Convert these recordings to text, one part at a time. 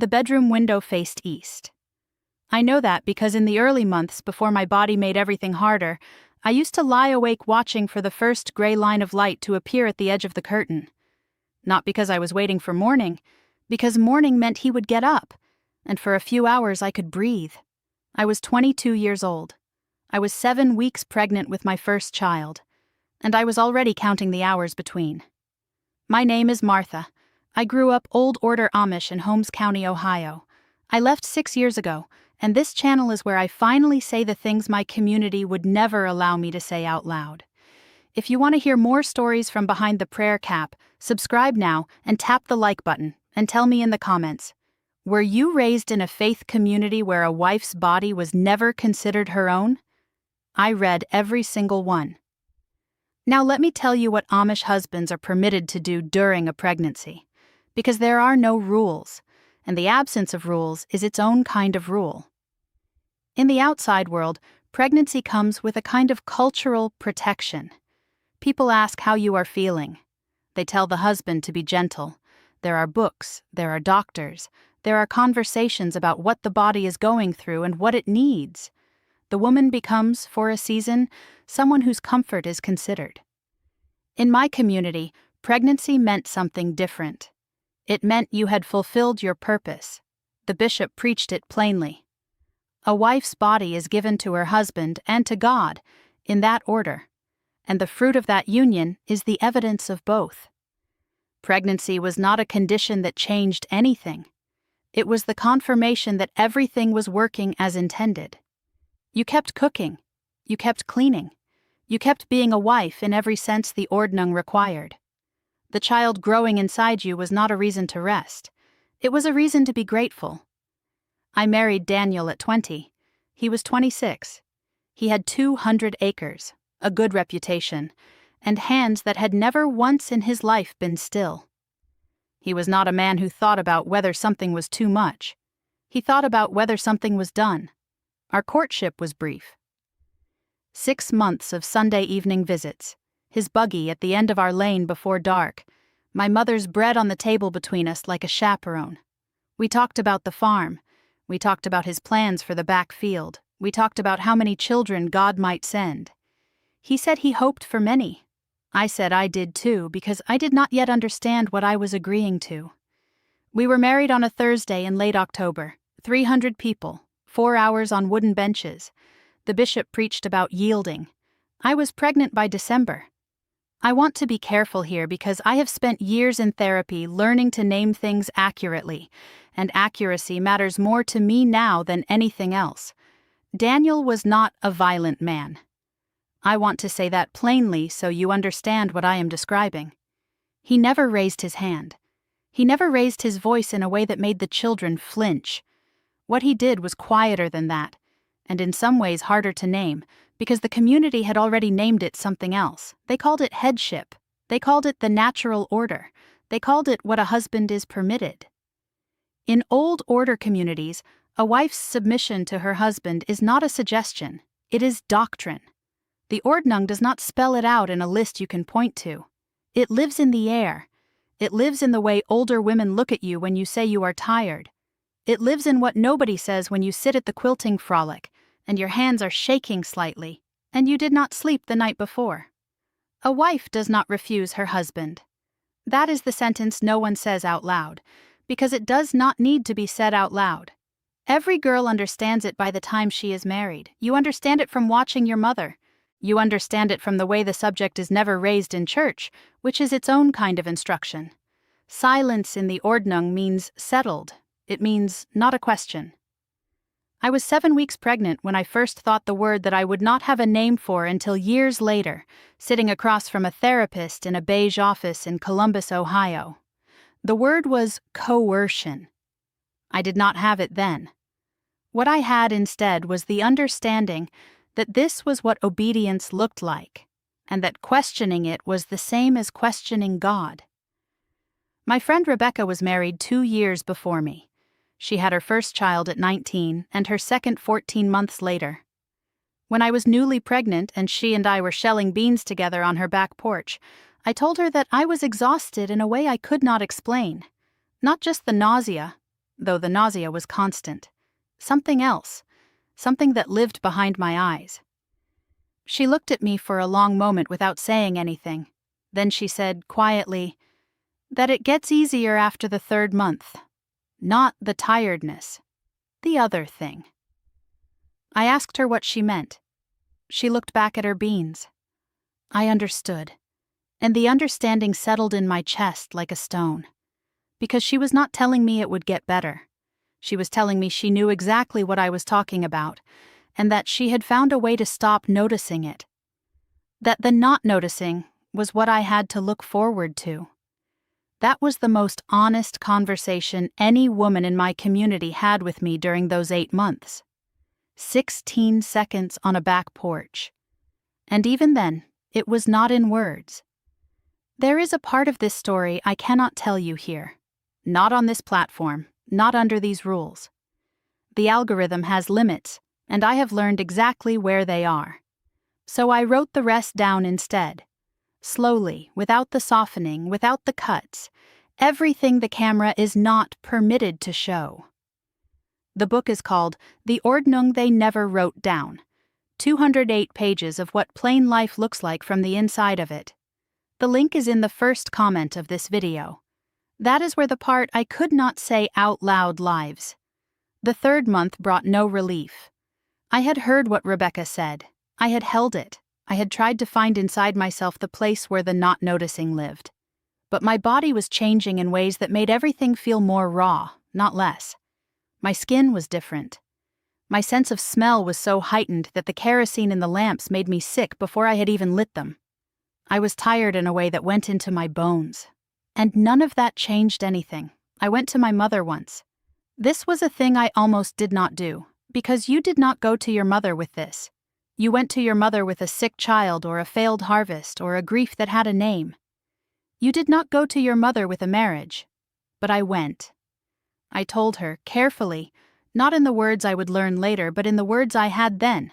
The bedroom window faced east. I know that because in the early months before my body made everything harder, I used to lie awake watching for the first gray line of light to appear at the edge of the curtain. Not because I was waiting for morning, because morning meant he would get up, and for a few hours I could breathe. I was 22 years old. I was 7 weeks pregnant with my first child, and I was already counting the hours between. My name is Martha. I grew up Old Order Amish in Holmes County, Ohio. I left 6 years ago, and this channel is where I finally say the things my community would never allow me to say out loud. If you want to hear more stories from behind the prayer cap, subscribe now and tap the like button, and tell me in the comments, were you raised in a faith community where a wife's body was never considered her own? I read every single one. Now let me tell you what Amish husbands are permitted to do during a pregnancy, because there are no rules, and the absence of rules is its own kind of rule. In the outside world, pregnancy comes with a kind of cultural protection. People ask how you are feeling. They tell the husband to be gentle. There are books, there are doctors, there are conversations about what the body is going through and what it needs. The woman becomes, for a season, someone whose comfort is considered. In my community, pregnancy meant something different. It meant you had fulfilled your purpose. The bishop preached it plainly. A wife's body is given to her husband and to God, in that order, and the fruit of that union is the evidence of both. Pregnancy was not a condition that changed anything. It was the confirmation that everything was working as intended. You kept cooking. You kept cleaning. You kept being a wife in every sense the ordnung required. The child growing inside you was not a reason to rest. It was a reason to be grateful. I married Daniel at 20. He was 26. He had 200 acres, a good reputation, and hands that had never once in his life been still. He was not a man who thought about whether something was too much. He thought about whether something was done. Our courtship was brief. 6 months of Sunday evening visits, his buggy at the end of our lane before dark, my mother's bread on the table between us like a chaperone. We talked about the farm. We talked about his plans for the back field. We talked about how many children God might send. He said he hoped for many. I said I did too, because I did not yet understand what I was agreeing to. We were married on a Thursday in late October, 300 people, 4 hours on wooden benches. The bishop preached about yielding. I was pregnant by December. I want to be careful here because I have spent years in therapy learning to name things accurately, and accuracy matters more to me now than anything else. Daniel was not a violent man. I want to say that plainly so you understand what I am describing. He never raised his hand. He never raised his voice in a way that made the children flinch. What he did was quieter than that, and in some ways harder to name, because the community had already named it something else. They called it headship. They called it the natural order. They called it what a husband is permitted. In old order communities, a wife's submission to her husband is not a suggestion. It is doctrine. The ordnung does not spell it out in a list you can point to. It lives in the air. It lives in the way older women look at you when you say you are tired. It lives in what nobody says when you sit at the quilting frolic, and your hands are shaking slightly, and you did not sleep the night before. A wife does not refuse her husband. That is the sentence no one says out loud, because it does not need to be said out loud. Every girl understands it by the time she is married. You understand it from watching your mother. You understand it from the way the subject is never raised in church, which is its own kind of instruction. Silence in the ordnung means settled. It means not a question. I was 7 weeks pregnant when I first thought the word that I would not have a name for until years later, sitting across from a therapist in a beige office in Columbus, Ohio. The word was coercion. I did not have it then. What I had instead was the understanding that this was what obedience looked like, and that questioning it was the same as questioning God. My friend Rebecca was married 2 years before me. She had her first child at 19 and her second 14 months later. When I was newly pregnant and she and I were shelling beans together on her back porch, I told her that I was exhausted in a way I could not explain. Not just the nausea, though the nausea was constant. Something else. Something that lived behind my eyes. She looked at me for a long moment without saying anything. Then she said, quietly, that it gets easier after the 3rd month. Not the tiredness. The other thing. I asked her what she meant. She looked back at her beans. I understood, and the understanding settled in my chest like a stone. Because she was not telling me it would get better. She was telling me she knew exactly what I was talking about, and that she had found a way to stop noticing it. That the not noticing was what I had to look forward to. That was the most honest conversation any woman in my community had with me during those 8 months. 16 seconds on a back porch. And even then, it was not in words. There is a part of this story I cannot tell you here. Not on this platform, not under these rules. The algorithm has limits, and I have learned exactly where they are. So I wrote the rest down instead. Slowly, without the softening, without the cuts, everything the camera is not permitted to show. The book is called The Ordnung They Never Wrote Down. 208 pages of what plain life looks like from the inside of it. The link is in the first comment of this video. That is where the part I could not say out loud lives. The 3rd month brought no relief. I had heard what Rebecca said. I had held it. I had tried to find inside myself the place where the not noticing lived. But my body was changing in ways that made everything feel more raw, not less. My skin was different. My sense of smell was so heightened that the kerosene in the lamps made me sick before I had even lit them. I was tired in a way that went into my bones. And none of that changed anything. I went to my mother once. This was a thing I almost did not do, because you did not go to your mother with this. You went to your mother with a sick child or a failed harvest or a grief that had a name. You did not go to your mother with a marriage. But I went. I told her, carefully, not in the words I would learn later, but in the words I had then,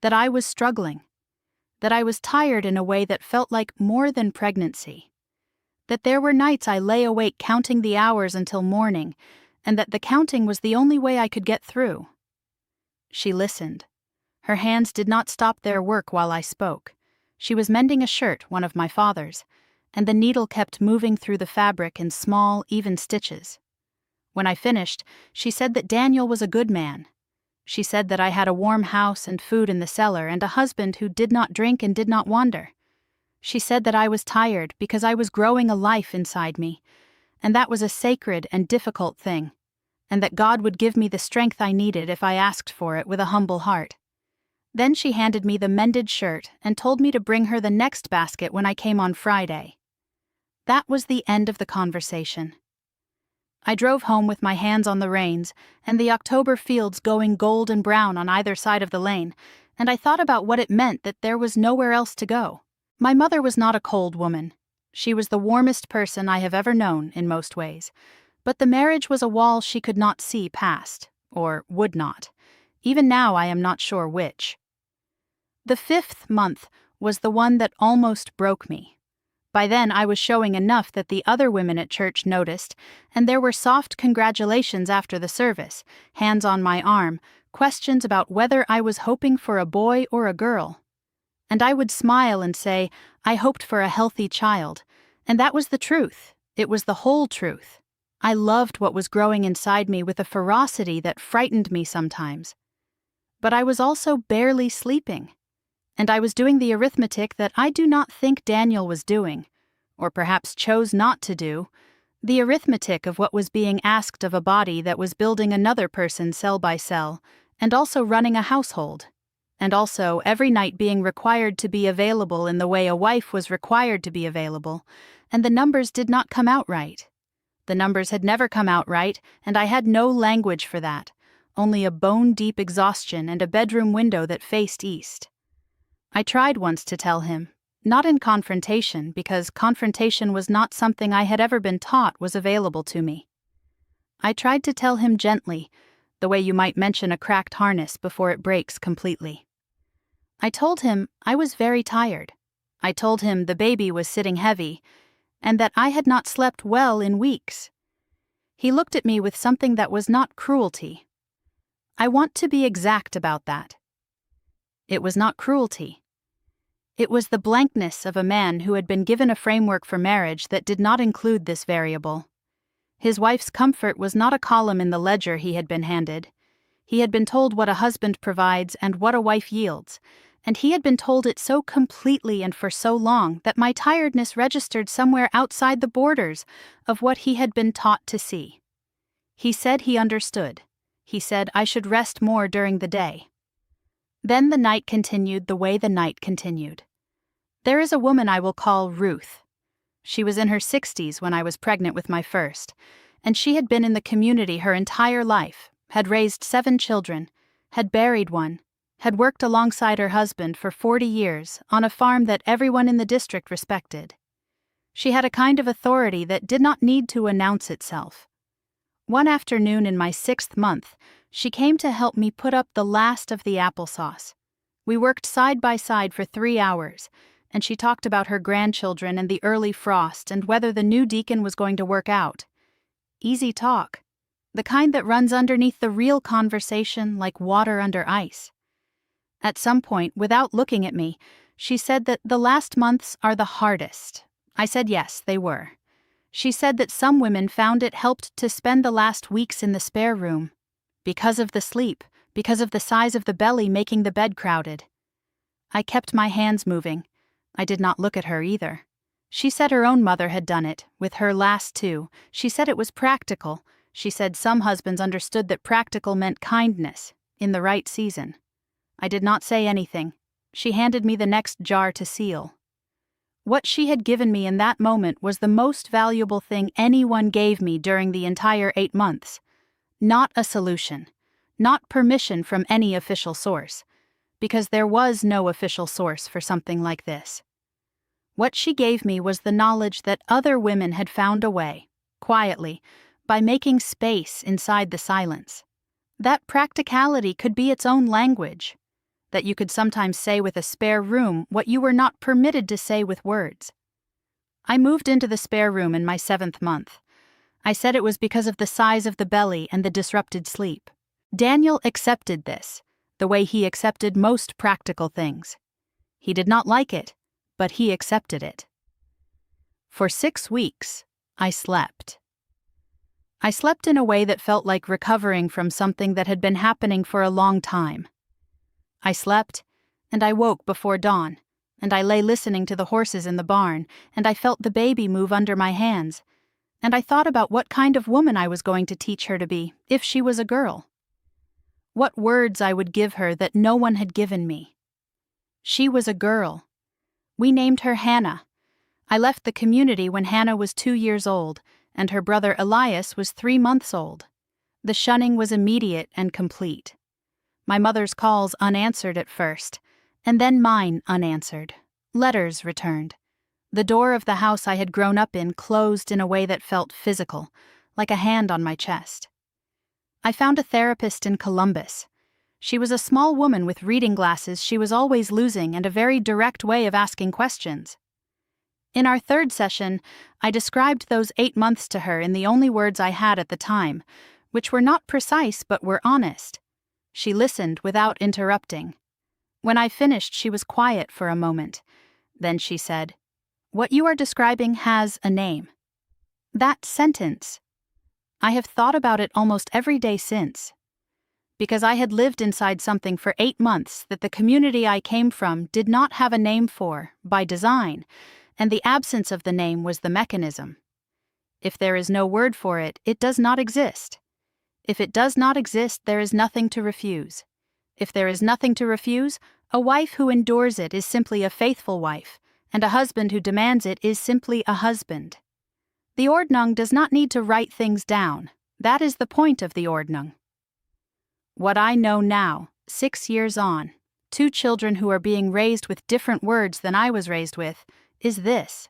that I was struggling. That I was tired in a way that felt like more than pregnancy. That there were nights I lay awake counting the hours until morning, and that the counting was the only way I could get through. She listened. Her hands did not stop their work while I spoke. She was mending a shirt, one of my father's, and the needle kept moving through the fabric in small, even stitches. When I finished, she said that Daniel was a good man. She said that I had a warm house and food in the cellar and a husband who did not drink and did not wander. She said that I was tired because I was growing a life inside me, and that was a sacred and difficult thing, and that God would give me the strength I needed if I asked for it with a humble heart. Then she handed me the mended shirt and told me to bring her the next basket when I came on Friday. That was the end of the conversation. I drove home with my hands on the reins and the October fields going gold and brown on either side of the lane, and I thought about what it meant that there was nowhere else to go. My mother was not a cold woman. She was the warmest person I have ever known in most ways, but the marriage was a wall she could not see past, or would not. Even now I am not sure which. The 5th month was the one that almost broke me. By then I was showing enough that the other women at church noticed, and there were soft congratulations after the service, hands on my arm, questions about whether I was hoping for a boy or a girl. And I would smile and say, I hoped for a healthy child, and that was the truth. It was the whole truth. I loved what was growing inside me with a ferocity that frightened me sometimes. But I was also barely sleeping. And I was doing the arithmetic that I do not think Daniel was doing, or perhaps chose not to do, the arithmetic of what was being asked of a body that was building another person cell by cell, and also running a household, and also every night being required to be available in the way a wife was required to be available, and the numbers did not come out right. The numbers had never come out right, and I had no language for that, only a bone-deep exhaustion and a bedroom window that faced east. I tried once to tell him, not in confrontation, because confrontation was not something I had ever been taught was available to me. I tried to tell him gently, the way you might mention a cracked harness before it breaks completely. I told him I was very tired. I told him the baby was sitting heavy, and that I had not slept well in weeks. He looked at me with something that was not cruelty. I want to be exact about that. It was not cruelty. It was the blankness of a man who had been given a framework for marriage that did not include this variable. His wife's comfort was not a column in the ledger he had been handed. He had been told what a husband provides and what a wife yields, and he had been told it so completely and for so long that my tiredness registered somewhere outside the borders of what he had been taught to see. He said he understood. He said I should rest more during the day. Then the night continued the way the night continued. There is a woman I will call Ruth. She was in her 60s when I was pregnant with my first, and she had been in the community her entire life, had raised 7 children, had buried one, had worked alongside her husband for 40 years on a farm that everyone in the district respected. She had a kind of authority that did not need to announce itself. One afternoon in my 6th month, she came to help me put up the last of the applesauce. We worked side by side for 3 hours, and she talked about her grandchildren and the early frost and whether the new deacon was going to work out. Easy talk. The kind that runs underneath the real conversation like water under ice. At some point, without looking at me, she said that the last months are the hardest. I said yes, they were. She said that some women found it helped to spend the last weeks in the spare room. Because of the sleep, because of the size of the belly making the bed crowded. I kept my hands moving. I did not look at her either. She said her own mother had done it, with her last 2. She said it was practical. She said some husbands understood that practical meant kindness, in the right season. I did not say anything. She handed me the next jar to seal. What she had given me in that moment was the most valuable thing anyone gave me during the entire 8 months. Not a solution. Not permission from any official source. Because there was no official source for something like this. What she gave me was the knowledge that other women had found a way, quietly, by making space inside the silence. That practicality could be its own language. That you could sometimes say with a spare room what you were not permitted to say with words. I moved into the spare room in my 7th month. I said it was because of the size of the belly and the disrupted sleep. Daniel accepted this, the way he accepted most practical things. He did not like it, but he accepted it. For 6 weeks, I slept. I slept in a way that felt like recovering from something that had been happening for a long time. I slept, and I woke before dawn, and I lay listening to the horses in the barn, and I felt the baby move under my hands, and I thought about what kind of woman I was going to teach her to be, if she was a girl. What words I would give her that no one had given me. She was a girl. We named her Hannah. I left the community when Hannah was 2 years old, and her brother Elias was 3 months old. The shunning was immediate and complete. My mother's calls unanswered at first, and then mine unanswered. Letters returned. The door of the house I had grown up in closed in a way that felt physical, like a hand on my chest. I found a therapist in Columbus. She was a small woman with reading glasses she was always losing and a very direct way of asking questions. In our 3rd session, I described those 8 months to her in the only words I had at the time, which were not precise but were honest. She listened without interrupting. When I finished, she was quiet for a moment. Then she said, "What you are describing has a name." That sentence. I have thought about it almost every day since. Because I had lived inside something for 8 months that the community I came from did not have a name for, by design, and the absence of the name was the mechanism. If there is no word for it, it does not exist. If it does not exist, there is nothing to refuse. If there is nothing to refuse, a wife who endures it is simply a faithful wife, and a husband who demands it is simply a husband. The Ordnung does not need to write things down. That is the point of the Ordnung. What I know now, 6 years on, 2 children who are being raised with different words than I was raised with, is this.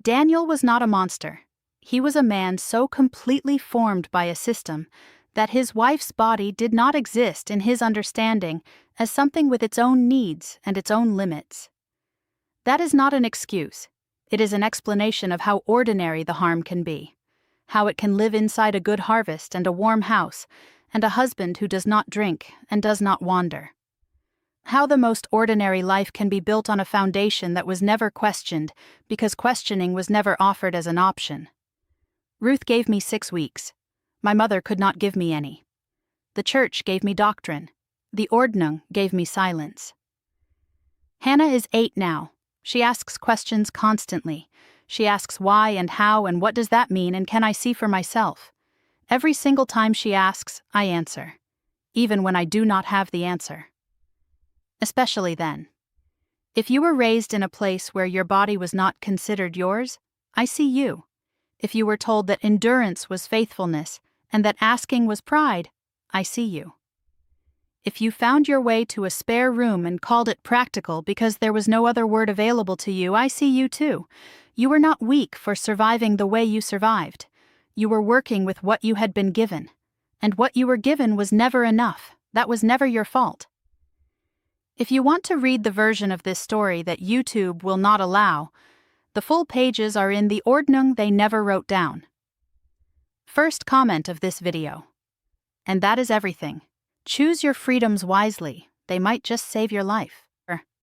Daniel was not a monster. He was a man so completely formed by a system that his wife's body did not exist in his understanding as something with its own needs and its own limits. That is not an excuse. It is an explanation of how ordinary the harm can be, how it can live inside a good harvest and a warm house, and a husband who does not drink and does not wander. How the most ordinary life can be built on a foundation that was never questioned, because questioning was never offered as an option. Ruth gave me 6 weeks. My mother could not give me any. The church gave me doctrine. The Ordnung gave me silence. Hannah is 8 now. She asks questions constantly. She asks why and how and what does that mean and can I see for myself? Every single time she asks, I answer, even when I do not have the answer. Especially then. If you were raised in a place where your body was not considered yours, I see you. If you were told that endurance was faithfulness and that asking was pride, I see you. If you found your way to a spare room and called it practical because there was no other word available to you, I see you too. You were not weak for surviving the way you survived. You were working with what you had been given. And what you were given was never enough. That was never your fault. If you want to read the version of this story that YouTube will not allow, the full pages are in the Ordnung they never wrote down. First comment of this video. And that is everything. Choose your freedoms wisely. They might just save your life.